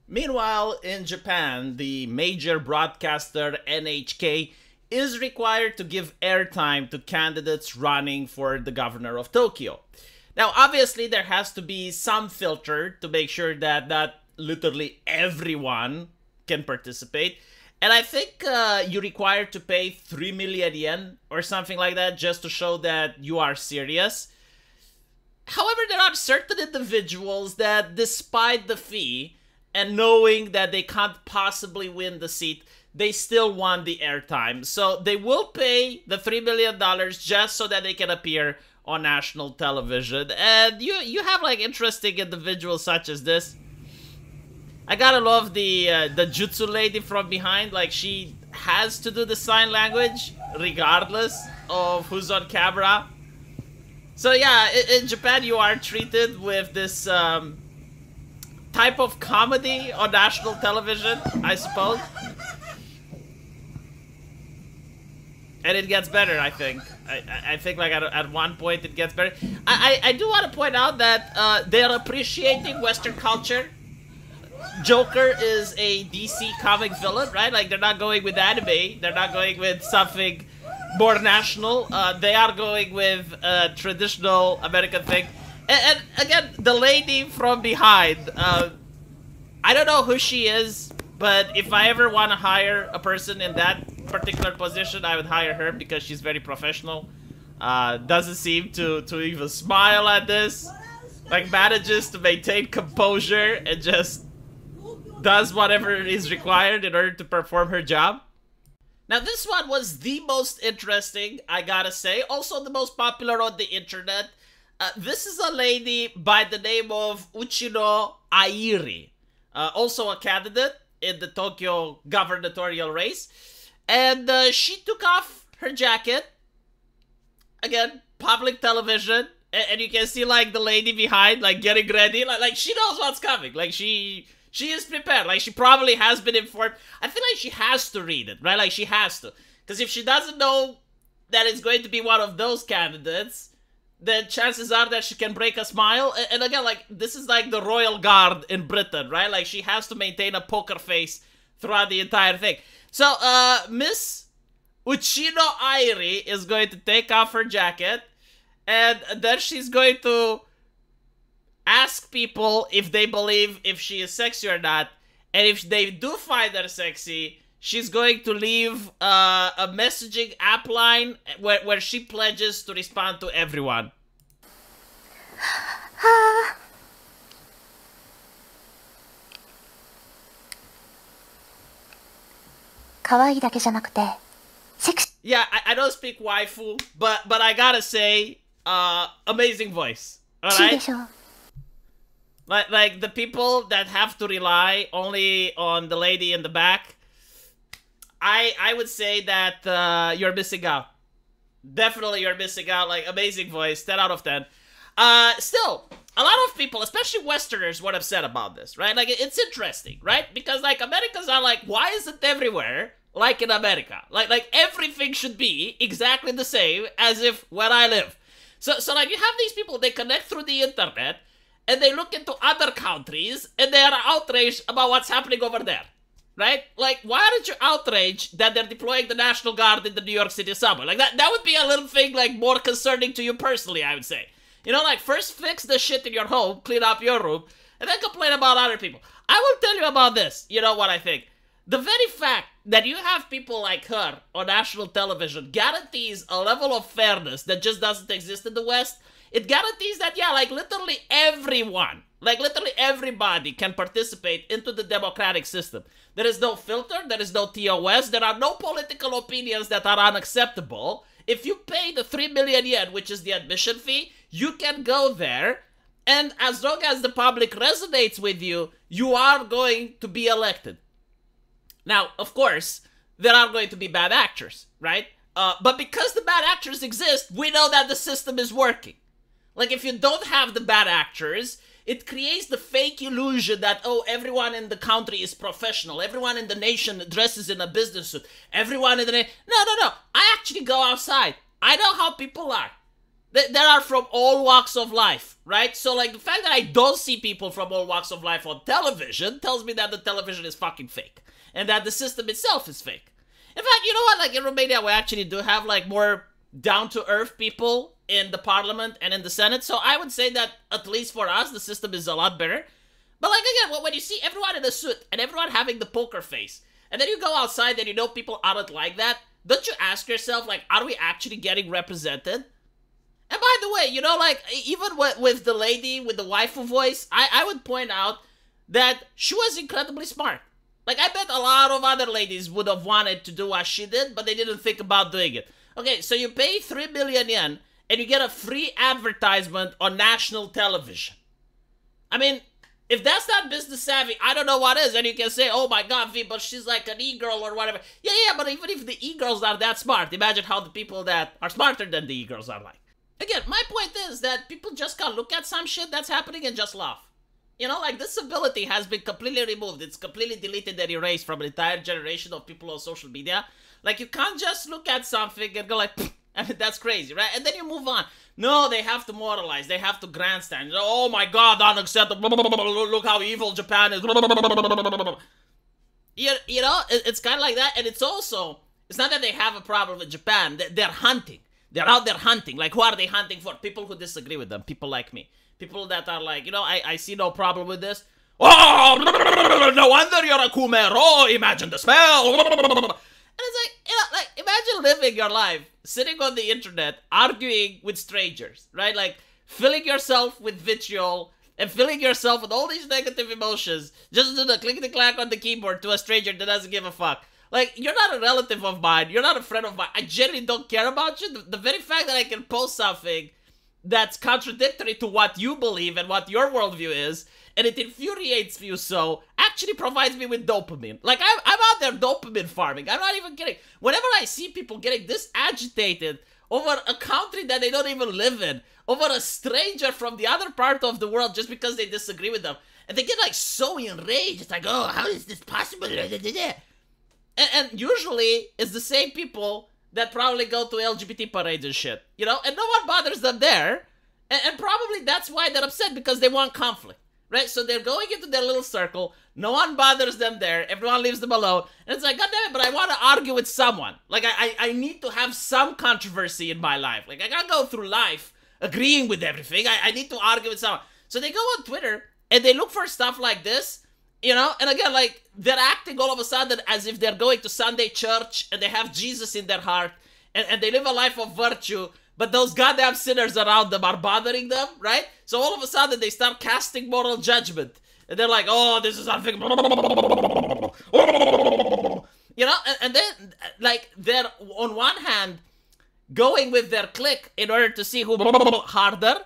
Meanwhile, in Japan, the major broadcaster NHK is required to give airtime to candidates running for the governor of Tokyo. Now, obviously, there has to be some filter to make sure that not literally everyone can participate. And I think you're required to pay 3 million yen or something like that just to show that you are serious. However, there are certain individuals that, despite the fee and knowing that they can't possibly win the seat, they still want the airtime. So they will pay the $3 million just so that they can appear on national television. And you have like interesting individuals such as this. I gotta love the jutsu lady from behind. Like, she has to do the sign language regardless of who's on camera. So yeah, in Japan you are treated with this type of comedy on national television, I suppose. And it gets better, I think. I think like at one point it gets better. I do want to point out that they're appreciating Western culture. Joker is a DC comic villain, right? Like, they're not going with anime. They're not going with something more national. They are going with a traditional American thing. And again, the lady from behind, I don't know who she is, but if I ever want to hire a person in that particular position, I would hire her because she's very professional. Doesn't seem to even smile at this. Like, manages to maintain composure and just does whatever is required in order to perform her job. Now, this one was the most interesting, I gotta say. Also the most popular on the internet. This is a lady by the name of Uchino Airi. Also a candidate in the Tokyo gubernatorial race. And she took off her jacket. Again, public television. And you can see, like, the lady behind, like, getting ready. Like she knows what's coming. Like, she is prepared. Like, she probably has been informed. I feel like she has to read it, right? Like, she has to. Because if she doesn't know that it's going to be one of those candidates, then chances are that she can break a smile. And again, like, this is like the Royal Guard in Britain, right? Like, she has to maintain a poker face throughout the entire thing. So, Miss Uchino Airi is going to take off her jacket, and then she's going to ask people if they believe if she is sexy or not. And if they do find her sexy, she's going to leave a messaging app line where she pledges to respond to everyone. 可愛いだけじゃなくて、セクシー。 Yeah, I don't speak waifu, but I gotta say, amazing voice. Alright? でしょ。 Like the people that have to rely only on the lady in the back, I would say that you're missing out. Definitely you're missing out. Like, amazing voice, 10 out of 10. Still, a lot of people, especially Westerners, were upset about this, right? Like, it's interesting, right? Because, like, Americans are like, why is it everywhere like in America? Like everything should be exactly the same as if where I live. So like, you have these people, they connect through the internet, and they look into other countries, and they are outraged about what's happening over there, right? Like, why aren't you outraged that they're deploying the National Guard in the New York City subway? Like, that would be a little thing, like, more concerning to you personally, I would say. You know, like, first fix the shit in your home, clean up your room, and then complain about other people. I will tell you about this, you know what I think. The very fact that you have people like her on national television guarantees a level of fairness that just doesn't exist in the West. It guarantees that, yeah, like, literally everyone, like, literally everybody can participate into the democratic system. There is no filter, there is no TOS, there are no political opinions that are unacceptable. If you pay the 3 million yen, which is the admission fee, you can go there, and as long as the public resonates with you, you are going to be elected. Now, of course, there are going to be bad actors, right? But because the bad actors exist, we know that the system is working. Like, if you don't have the bad actors, it creates the fake illusion that, oh, everyone in the country is professional. Everyone in the nation dresses in a business suit. Everyone in the... No. I actually go outside. I know how people are. There are from all walks of life, right? So, like, the fact that I don't see people from all walks of life on television tells me that the television is fucking fake. And that the system itself is fake. In fact, you know what? Like, in Romania, we actually do have, like, more down-to-earth people in the parliament and in the Senate. So I would say that, at least for us, the system is a lot better. But, like, again, when you see everyone in a suit and everyone having the poker face, and then you go outside and you know people aren't like that, don't you ask yourself, like, are we actually getting represented? And by the way, you know, like, even with the lady with the waifu voice, I would point out that she was incredibly smart. Like, I bet a lot of other ladies would have wanted to do what she did, but they didn't think about doing it. Okay, so you pay 3 million yen, and you get a free advertisement on national television. I mean, if that's not business savvy, I don't know what is. And you can say, oh my god, V, but she's like an e-girl or whatever. Yeah, but even if the e-girls are that smart, imagine how the people that are smarter than the e-girls are like. Again, my point is that people just can't look at some shit that's happening and just laugh. You know, like, this ability has been completely removed. It's completely deleted and erased from an entire generation of people on social media. Like, you can't just look at something and go like, I mean, that's crazy, right? And then you move on. No, they have to moralize. They have to grandstand. Oh my god, unacceptable. Look how evil Japan is. You know, it's kind of like that. And it's also, it's not that they have a problem with Japan. They're hunting. They're out there hunting. Like, who are they hunting for? People who disagree with them. People like me. People that are like, you know, I see no problem with this. Oh, no wonder you're a Kumer. Oh, imagine the smell. And it's like, you know, like, imagine living your life, sitting on the internet, arguing with strangers, right? Like, filling yourself with vitriol and filling yourself with all these negative emotions just to do the click-clack on the keyboard to a stranger that doesn't give a fuck. Like, you're not a relative of mine. You're not a friend of mine. I genuinely don't care about you. The very fact that I can post something that's contradictory to what you believe and what your worldview is, and it infuriates you so, actually provides me with dopamine. Like, I'm out there dopamine farming. I'm not even kidding. Whenever I see people getting this agitated over a country that they don't even live in, over a stranger from the other part of the world just because they disagree with them, and they get, like, so enraged. It's like, oh, how is this possible? And usually, it's the same people that probably go to LGBT parades and shit, you know? And no one bothers them there. And probably that's why they're upset, because they want conflict, right? So they're going into their little circle. No one bothers them there. Everyone leaves them alone. And it's like, God damn it, but I want to argue with someone. Like, I need to have some controversy in my life. Like, I can't go through life agreeing with everything. I need to argue with someone. So they go on Twitter, and they look for stuff like this. You know, and again, like, they're acting all of a sudden as if they're going to Sunday church and they have Jesus in their heart and they live a life of virtue, but those goddamn sinners around them are bothering them, right? So all of a sudden they start casting moral judgment and they're like, oh, this is unfair. You know, and then, like, they're on one hand going with their clique in order to see who harder.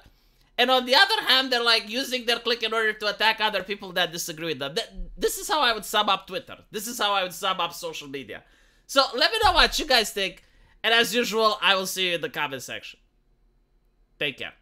And on the other hand, they're like using their clique in order to attack other people that disagree with them. This is how I would sum up Twitter. This is how I would sum up social media. So let me know what you guys think. And as usual, I will see you in the comment section. Take care.